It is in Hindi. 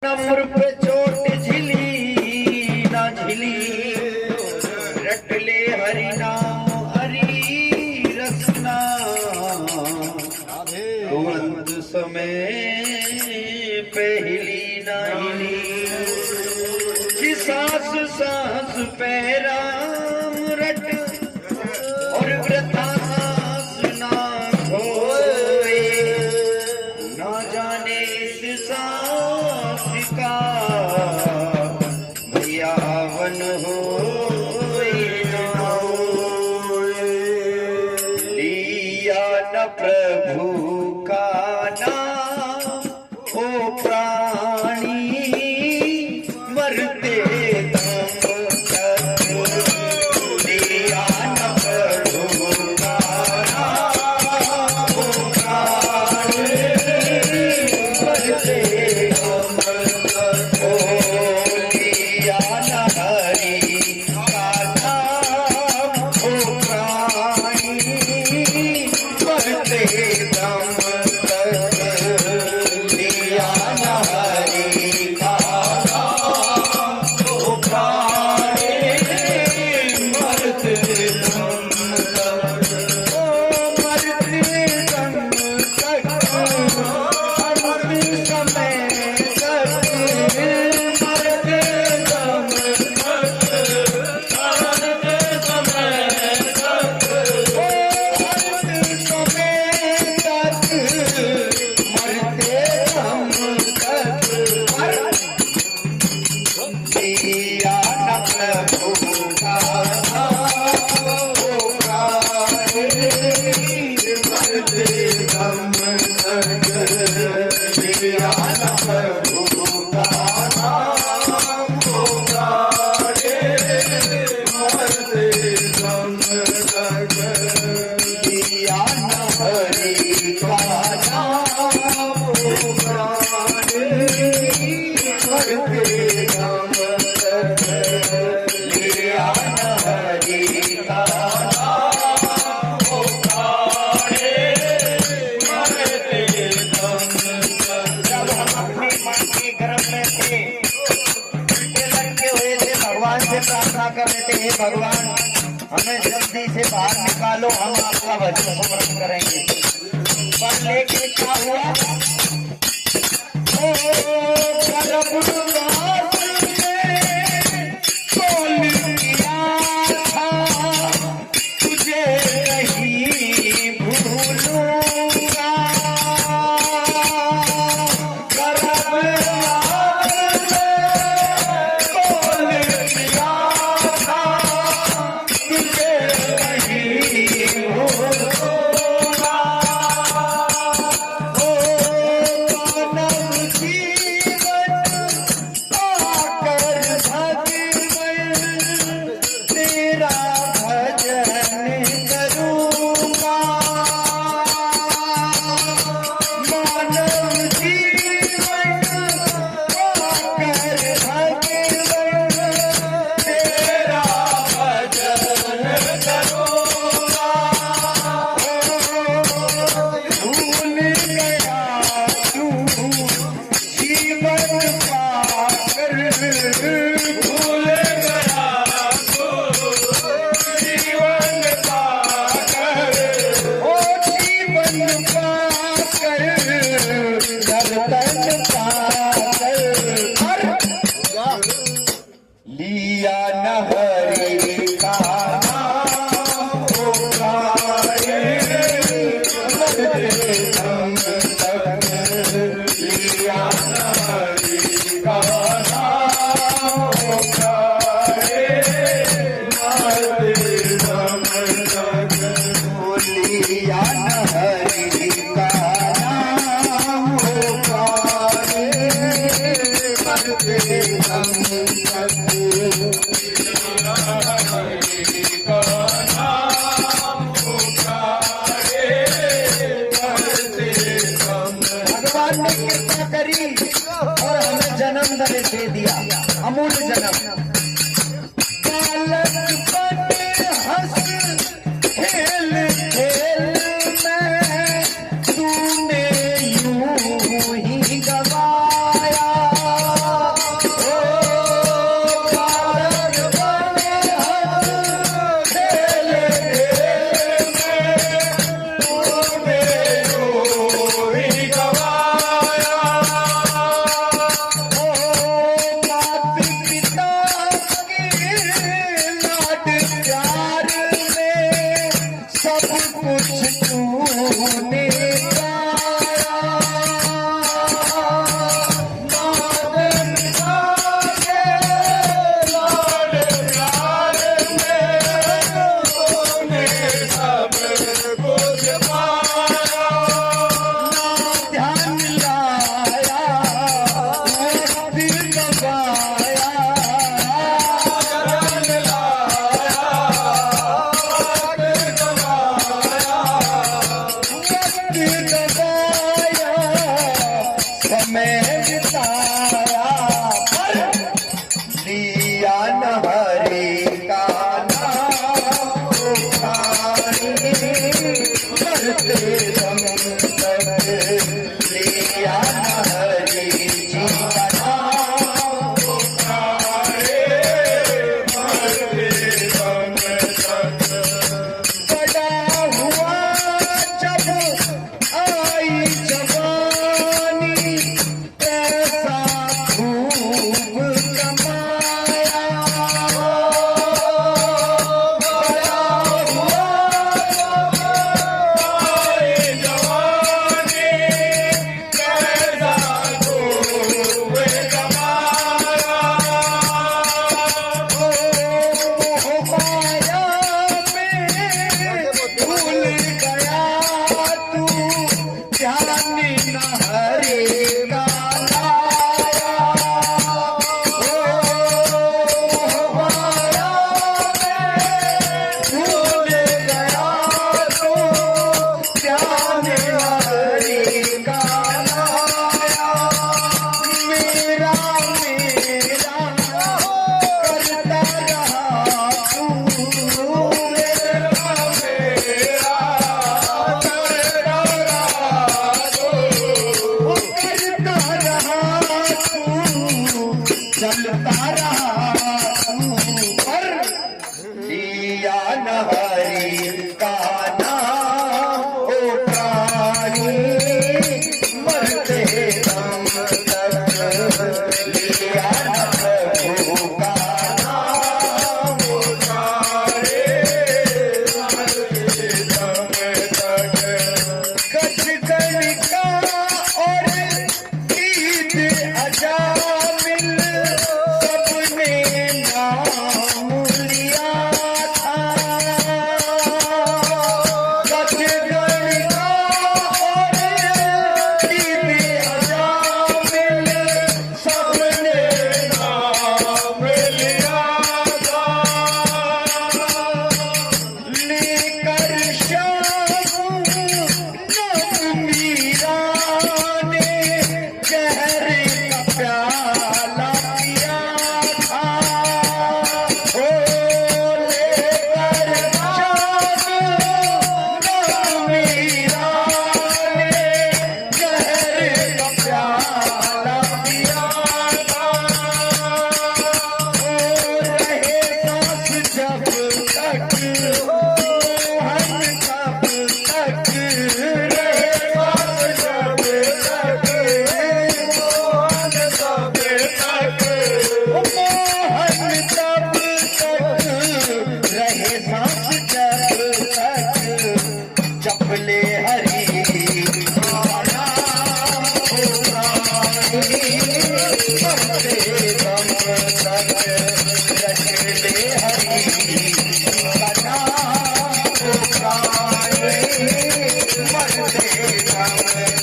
नम्र पे चोट झिली ना झिली, रट ले हरि नाम हरि रसना, तुरंत समय पहली ना हिली, कि सांस सांस पे राम रट और वृथा सांस ना खोए, ना जाने इस सांस का भैया वन हो लिया न प्रभु का नाम ओ प्राणी, मरते दम तक लिया न प्रभु का नाम ओ प्राणी, मरते दम तक ओ लिया न हरि का नाम ओ प्राणी, मरते दम तक लिया न हरि का नाम ओ प्राणी, मरते दम तक ओ मरते दम तक, अंतिम समय तक मरते दम तक, मरते समय तक ओ अंतिम समय तक मरते दम तक, लिया न प्रभु का नाम ओ प्राणी, मरते दम तक लिया न प्रभु का नाम ओ प्राणी, मरते दम तक लिया न हरि का नाम ओ प्राणी, मरते दम तक लिया न हरि का नाम ओ प्राणी, मरते दम तक। जब हम अपनी मन के गर्भ में थे, उल्टे लटके हुए थे, भगवान से प्रार्थना कर रहे थे, हे भगवान हमें जल्दी से बाहर निकालो, हम आपका भजन स्मरण करेंगे। पर लेकिन क्या हुआ, ओ गर्भवास में बोल किया था, तुझे नहीं भूलूंगा, गर्भवास में बोल किया था, तुझे नहीं भूलूंगा, ओ मानव जीवन आकर भगवन तेरा भजन करूंगा, मानव जीवन आकर भगवन तेरा भजन करूंगा, भूल गया तू जीवन पाकर, भूल गया तू जीवन पाकर, ओ जीवन पाकर, दर्शन पाकर, लिया न हरि का नाम ओ प्राणी, मरते दम तक लिया न हरि का नाम ओ प्राणी, मरते दम तक लिया न हरि का नाम ओ प्राणी, मरते दम तक भगवान ने कृपा करी और हमें जन्म दे दिया, अमूल्य जन्म। बालकपन हंस खेल खेल में तूने यूं ही गवाया, चलता रहा पर लिया न हरि का नाम ओ प्राणी मरते दम तक लिया न प्रभु का नाम ओ प्राणी मरते दम तक कछ गणिका और ईद अजामिल सबने नाम लिया था कछ गणिका और ईद अजामिल सबने नाम लिया था लेकर शाम मीरा ने जहर का प्याला पिया था ओ लेकर शाम मीरा ने जहर का प्याला पिया था ओ रहे सांस जब तक मोहन कब तक रहे सांस जब तक मोहन कब तक मोहन तब तक रहे सांस जब तक चपले हरि का नाम ओ प्राणी मरते दम तक चपले हरि का नाम ओ प्राणी मरते दम